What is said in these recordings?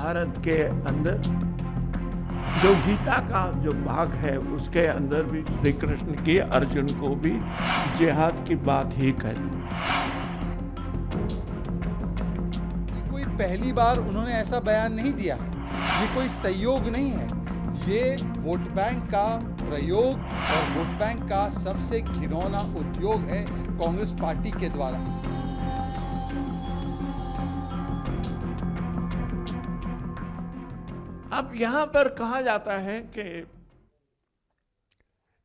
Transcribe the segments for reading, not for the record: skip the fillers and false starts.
महाभारत के अंदर जो गीता का जो भाग है उसके अंदर भी श्री कृष्ण की अर्जुन को भी जिहाद की बात ही कहती है। कोई पहली बार उन्होंने ऐसा बयान नहीं दिया है, ये कोई संयोग नहीं है, ये वोट बैंक का प्रयोग और वोट बैंक का सबसे घिनौना उद्योग है कांग्रेस पार्टी के द्वारा। अब यहां पर कहा जाता है कि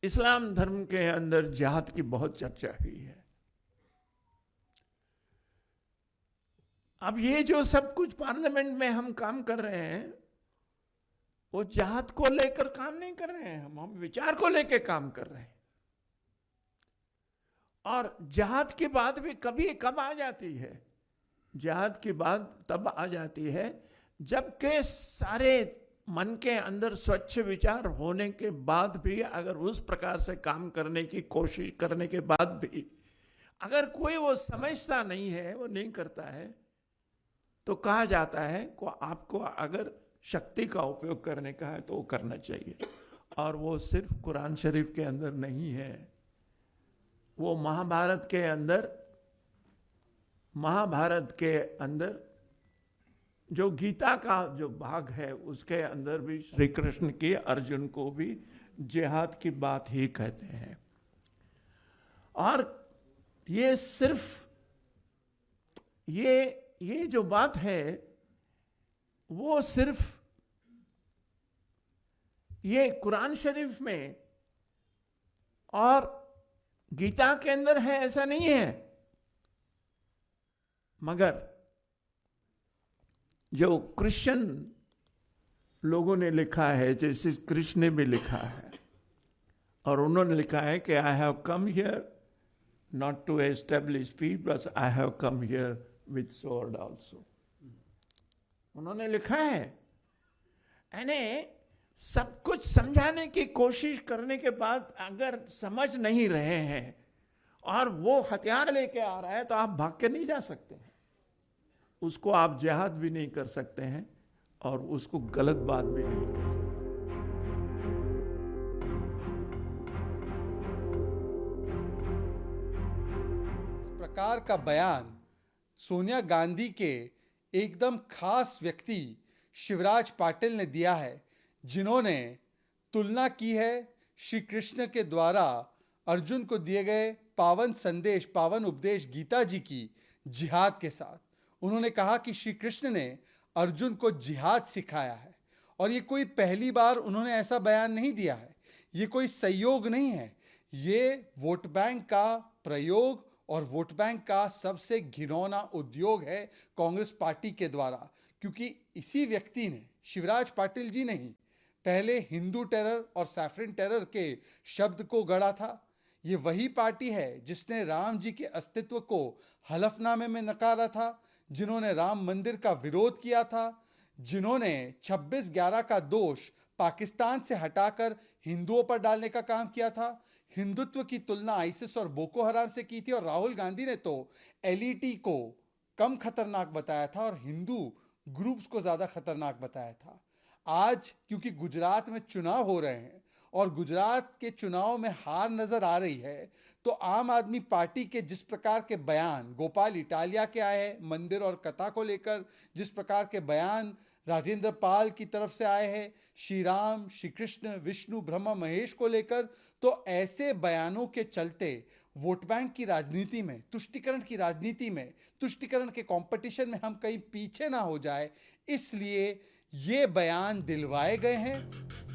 इस्लाम धर्म के अंदर जिहाद की बहुत चर्चा हुई है। अब ये जो सब कुछ पार्लियामेंट में हम काम कर रहे हैं वो जिहाद को लेकर काम नहीं कर रहे हैं, हम विचार को लेकर काम कर रहे हैं। और जिहाद की बात भी कब आ जाती है, जिहाद की बात तब आ जाती है जबकि सारे मन के अंदर स्वच्छ विचार होने के बाद भी अगर उस प्रकार से काम करने की कोशिश करने के बाद भी अगर कोई वो समझता नहीं है, वो नहीं करता है, तो कहा जाता है को आपको अगर शक्ति का उपयोग करने का है तो वो करना चाहिए। और वो सिर्फ कुरान शरीफ के अंदर नहीं है, वो महाभारत के अंदर जो गीता का जो भाग है उसके अंदर भी श्री कृष्ण की अर्जुन को भी जिहाद की बात ही कहते हैं। और ये सिर्फ ये जो बात है वो सिर्फ ये कुरान शरीफ में और गीता के अंदर है ऐसा नहीं है, मगर जो क्रिश्चियन लोगों ने लिखा है, जैसे कृष्ण ने भी लिखा है, और उन्होंने लिखा है कि I have come here not to establish peace but I have come here with sword also. उन्होंने लिखा है, यानी सब कुछ समझाने की कोशिश करने के बाद अगर समझ नहीं रहे हैं और वो हथियार लेके आ रहा है तो आप भाग के नहीं जा सकते हैं, उसको आप जिहाद भी नहीं कर सकते हैं और उसको गलत बात भी नहीं कर सकते। इस प्रकार का बयान सोनिया गांधी के एकदम खास व्यक्ति शिवराज पाटिल ने दिया है, जिन्होंने तुलना की है श्री कृष्ण के द्वारा अर्जुन को दिए गए पावन संदेश, पावन उपदेश गीता जी की जिहाद के साथ। उन्होंने कहा कि श्री कृष्ण ने अर्जुन को जिहाद सिखाया है और ये कोई पहली बार उन्होंने ऐसा बयान नहीं दिया है, ये कोई संयोग नहीं है, ये वोट बैंक का प्रयोग और वोट बैंक का सबसे घिनौना उद्योग है कांग्रेस पार्टी के द्वारा। क्योंकि इसी व्यक्ति ने, शिवराज पाटिल जी नहीं, पहले हिंदू टेरर और सैफरन टेरर के शब्द को गढ़ा था। ये वही पार्टी है जिसने राम जी के अस्तित्व को हलफनामे में नकारा था, जिन्होंने राम मंदिर का विरोध किया था, जिन्होंने 26/11 का दोष पाकिस्तान से हटाकर हिंदुओं पर डालने का काम किया था, हिंदुत्व की तुलना आईसिस और बोको हराम से की थी, और राहुल गांधी ने तो एलईटी को कम खतरनाक बताया था और हिंदू ग्रुप्स को ज्यादा खतरनाक बताया था। आज क्योंकि गुजरात में चुनाव हो रहे हैं और गुजरात के चुनाव में हार नजर आ रही है, तो आम आदमी पार्टी के जिस प्रकार के बयान गोपाल इटालिया के आए हैं मंदिर और कथा को लेकर, जिस प्रकार के बयान राजेंद्र पाल की तरफ से आए हैं श्री राम, श्री कृष्ण, विष्णु, ब्रह्मा, महेश को लेकर, तो ऐसे बयानों के चलते वोट बैंक की राजनीति में, तुष्टीकरण की राजनीति में, तुष्टीकरण के कंपटीशन में हम कहीं पीछे ना हो जाए, इसलिए ये बयान दिलवाए गए हैं।